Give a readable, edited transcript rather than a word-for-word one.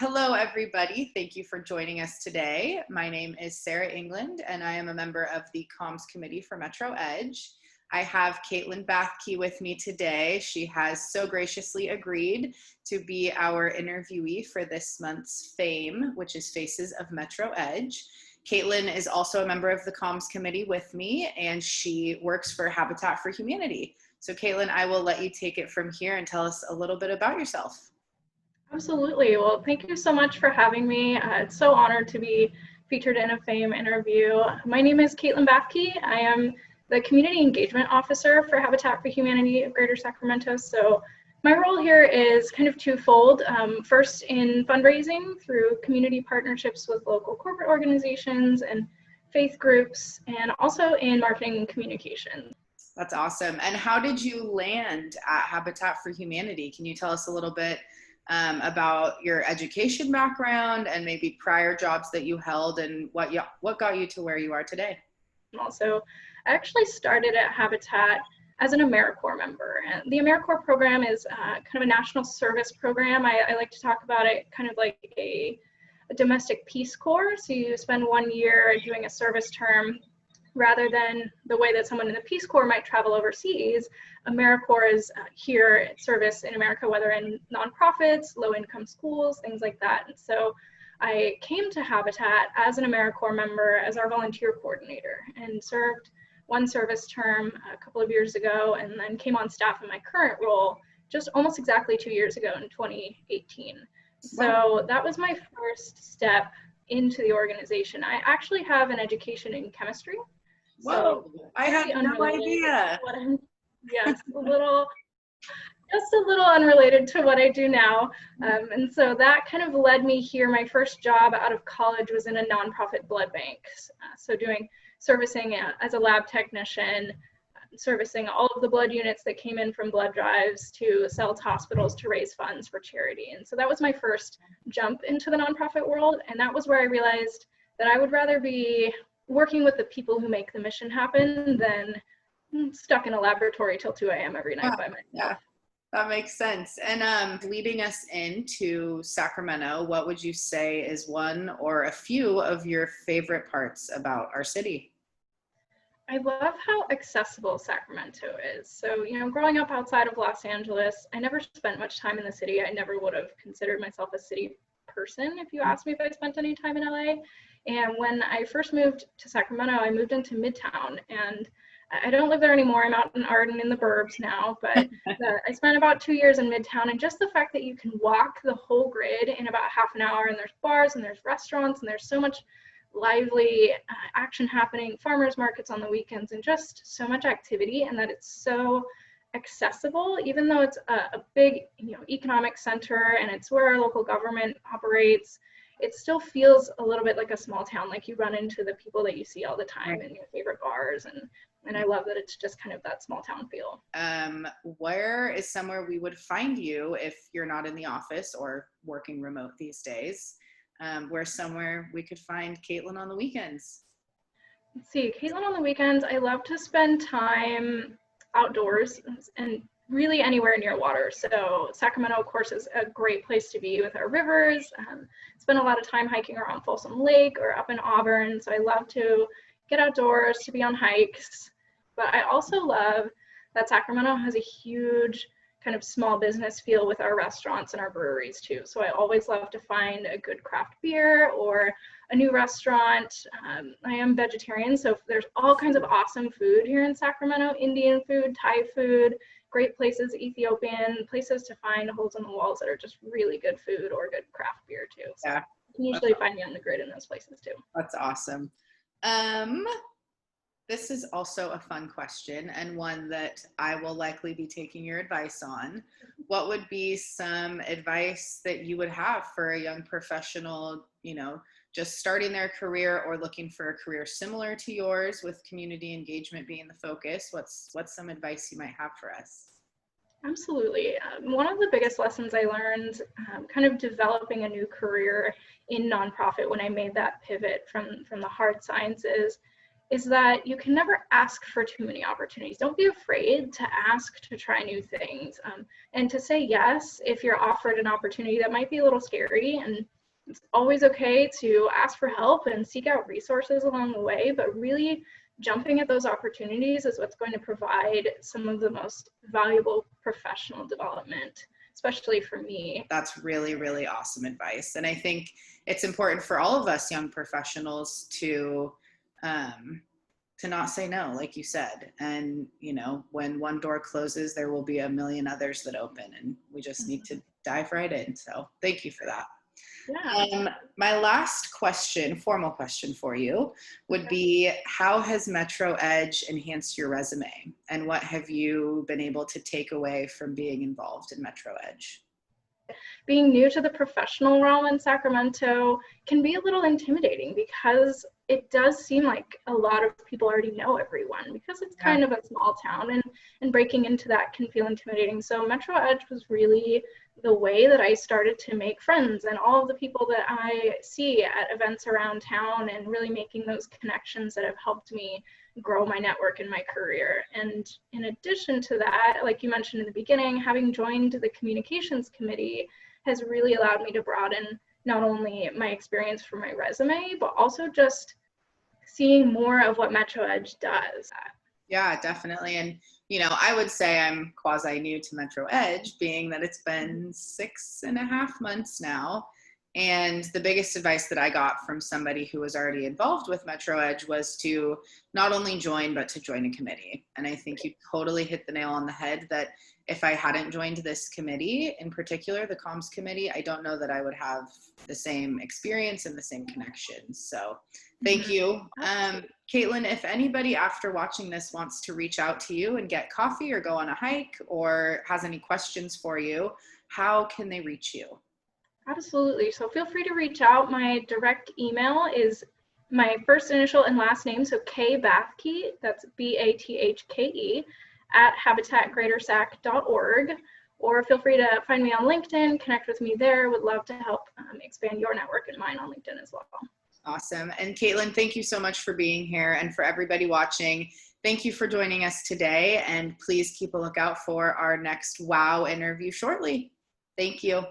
Hello, everybody. Thank you for joining us today. My name is Sarah England, and I am a member of the Comms Committee for Metro Edge. I have Kaitlyn Bathke with me today. She has so graciously agreed to be our interviewee for this month's FAME, which is Faces of Metro Edge. Kaitlyn is also a member of the Comms Committee with me, and she works for Habitat for Humanity. So Kaitlyn, I will let you take it from here and tell us a little bit about yourself. Absolutely. Well, thank you so much for having me. It's so honored to be featured in a FAME interview. My name is Kaitlyn Bathke. I am the Community Engagement Officer for Habitat for Humanity of Greater Sacramento. So my role here is kind of twofold. First in fundraising through community partnerships with local corporate organizations and faith groups, and also in marketing and communications. That's awesome. And how did you land at Habitat for Humanity? Can you tell us a little bit about your education background and maybe prior jobs that you held and what got you to where you are today? Also, I actually started at Habitat as an AmeriCorps member. And the AmeriCorps program is kind of a national service program. I like to talk about it kind of like a domestic Peace Corps. So you spend 1 year doing a service term rather than the way that someone in the Peace Corps might travel overseas. AmeriCorps is here at service in America, whether in nonprofits, low-income schools, things like that. And so I came to Habitat as an AmeriCorps member, as our volunteer coordinator, and served one service term a couple of years ago, and then came on staff in my current role just almost exactly 2 years ago in 2018. So that was my first step into the organization. I actually have an education in chemistry. Whoa, so I had no idea. Yes, just a little unrelated to what I do now. And so that kind of led me here. My first job out of college was in a nonprofit blood bank. So doing servicing as a lab technician, servicing all of the blood units that came in from blood drives to sell to hospitals to raise funds for charity. And so that was my first jump into the nonprofit world. And that was where I realized that I would rather be working with the people who make the mission happen than stuck in a laboratory till 2 a.m. every night by myself. Yeah, that makes sense. And leading us into Sacramento, what would you say is one or a few of your favorite parts about our city? I love how accessible Sacramento is. So, growing up outside of Los Angeles, I never spent much time in the city. I never would have considered myself a city person if you asked me if I spent any time in LA. And when I first moved to Sacramento, I moved into Midtown, and I don't live there anymore. I'm out in Arden in the burbs now, but I spent about 2 years in Midtown, and just the fact that you can walk the whole grid in about half an hour, and there's bars and there's restaurants and there's so much lively action happening, farmers markets on the weekends, and just so much activity, and that it's so accessible, even though it's a big economic center and it's where our local government operates. It still feels a little bit like a small town, like you run into the people that you see all the time in your favorite bars, and I love that it's just kind of that small town feel. Where is somewhere we would find you if you're not in the office or working remote these days? Where somewhere we could find Kaitlyn on the weekends? Let's see, Kaitlyn on the weekends, I love to spend time outdoors and really anywhere near water. So Sacramento, of course, is a great place to be with our rivers. Spend a lot of time hiking around Folsom Lake or up in Auburn. So I love to get outdoors, to be on hikes. But I also love that Sacramento has a huge kind of small business feel with our restaurants and our breweries too. So I always love to find a good craft beer or a new restaurant. I am vegetarian, so there's all kinds of awesome food here in Sacramento: Indian food, Thai food, great places, Ethiopian places to find holes in the walls that are just really good food or good craft beer too. So yeah, you can usually find me on the grid in those places too. That's awesome. This is also a fun question, and one that I will likely be taking your advice on. What would be some advice that you would have for a young professional, just starting their career or looking for a career similar to yours with community engagement being the focus? What's some advice you might have for us? Absolutely. One of the biggest lessons I learned kind of developing a new career in nonprofit when I made that pivot from the hard sciences is that you can never ask for too many opportunities. Don't be afraid to ask to try new things, and to say yes if you're offered an opportunity that might be a little scary. And it's always okay to ask for help and seek out resources along the way, but really jumping at those opportunities is what's going to provide some of the most valuable professional development, especially for me. That's really, really awesome advice. And I think it's important for all of us young professionals to not say no, like you said. And, you know, when one door closes, there will be a million others that open, and we just need to dive right in. So thank you for that. Yeah. My last question, formal question for you would be, how has Metro Edge enhanced your resume, and what have you been able to take away from being involved in Metro Edge? Being new to the professional realm in Sacramento can be a little intimidating because it does seem like a lot of people already know everyone because it's kind of a small town, and breaking into that can feel intimidating. So Metro Edge was really the way that I started to make friends, and all of the people that I see at events around town, and really making those connections that have helped me grow my network in my career. And in addition to that, like you mentioned in the beginning, having joined the communications committee has really allowed me to broaden not only my experience for my resume, but also just seeing more of what Metro Edge does. Yeah, definitely. And, you know, I would say I'm quasi new to Metro Edge, being that it's been 6.5 months now. And the biggest advice that I got from somebody who was already involved with Metro Edge was to not only join, but to join a committee. And I think you totally hit the nail on the head that if I hadn't joined this committee, in particular, the comms committee, I don't know that I would have the same experience and the same connections. So thank you. Kaitlyn, if anybody after watching this wants to reach out to you and get coffee or go on a hike or has any questions for you, how can they reach you? Absolutely. So feel free to reach out. My direct email is my first initial and last name, so K Bathke, that's Bathke, at habitatgreatersac.org. Or feel free to find me on LinkedIn, connect with me there. Would love to help expand your network and mine on LinkedIn as well. Awesome. And Kaitlyn, thank you so much for being here. And for everybody watching, thank you for joining us today. And please keep a lookout for our next WOW interview shortly. Thank you.